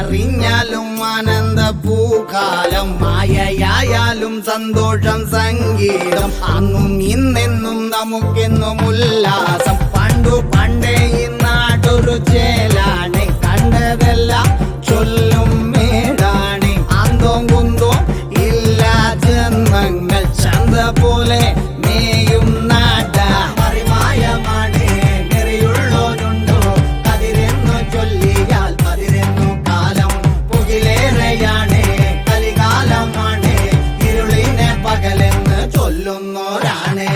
നാടറിഞ്ഞാലും ആനന്ദ പൂക്കാലം മായയായാലും സന്തോഷം സംഗീതം അന്നും ഇന്നെന്നും നമുക്കെന്നും ഉല്ലാസം പണ്ടു പണ്ടേ ഈ നാടൊരു ചേലാണ് കണ്ടതെല്ലാം ചൊല്ലും മേടാണ് അന്തോ കുന്തോ ഇല്ല ജന്മങ്ങൾ ചന്ത പോലെ മേയും നാട്ട മറിമായമാണ് നെറിയുള്ളോനുണ്ടോ കതിരെന്നു ചൊല്ലിയാൽ പതിരെന്നു കാലം പുകിലേറെയാണ് കലികാലമാണ് ഇരുളിനെ പകലെന്ന് ചൊല്ലുന്നോരാണ്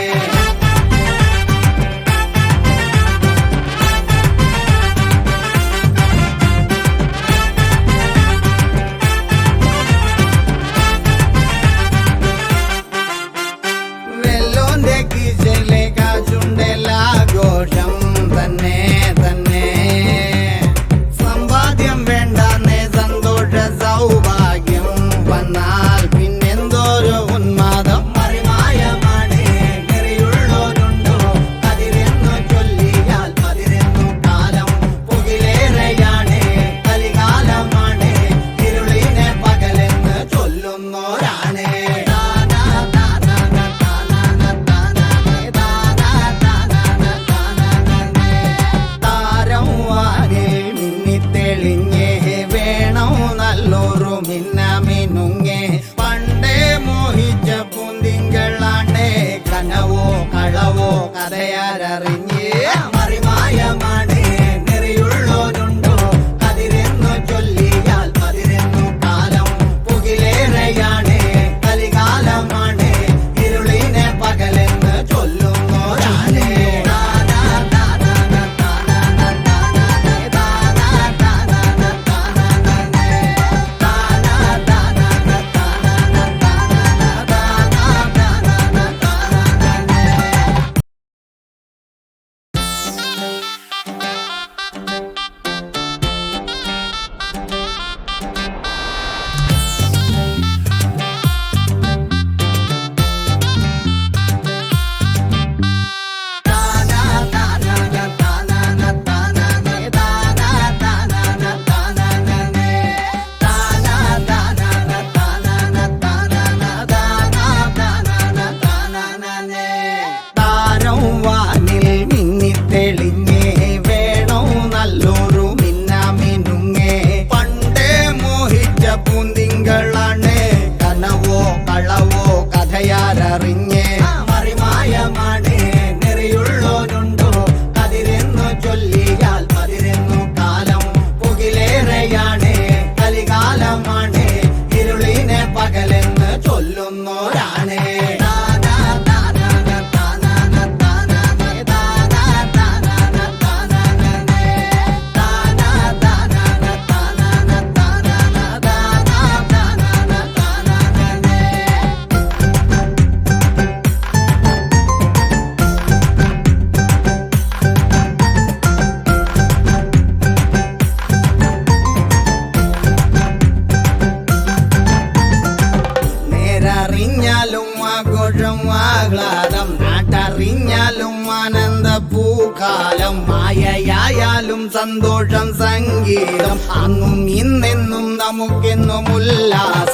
ഘോഷം തന്നെ തന്നെ സമ്പാദ്യം വേണ്ടെന്നേ സന്തോഷ സൗഭാഗ്യം വന്നാൽ പിന്നെന്തോരു ഉന്മാദം മറിമായമാണ് നെറിയുള്ളോരുണ്ടോ കതിരെന്നു ചൊല്ലിയാൽ പതിരെന്നു കാലം പുകിലേറെയാണ് കലികാലമാണ് ഇരുളിനെ പകലെന്ന് ചൊല്ലുന്നോരാണ് മിന്നുങ്ങേ പണ്ടേ മോഹിച്ച പൂന്തിങ്കളാണ് കനവോ കളവോ കഥയാരറിഞ്ഞേ മറിമായമാണ് നെറിയുള്ളോരുണ്ടോ കതിരെന്നു ചൊല്ലിയാൽ പതിരെന്നു കാലം പുകിലേറെയാണ് കലികാലമാണ് ഇരുളിനെ പകലെന്ന് ചൊല്ലുന്നോരാണ് പൂന്തിങ്കളാണ് കനവോ കളവോ കഥയാരറിഞ്ഞേ മറിമായമാണ് നെറിയുള്ളോനുണ്ടോ കതിരെന്നു ചൊല്ലിയാൽ പതിരെന്നു കാലം പുകിലേറെയാണ് കലികാലമാണ് ഇരുളിനെ പകലെന്ന് ചൊല്ലുന്നോരാണ് അറിഞ്ഞാലും ആഘോഷം ആഹ്ലാദം നാട്ടറിഞ്ഞാലും ആനന്ദ പൂക്കാലം മായയായാലും സന്തോഷം സംഗീതം അന്നും ഇന്നെന്നും നമുക്കെന്നും ഉല്ലാസം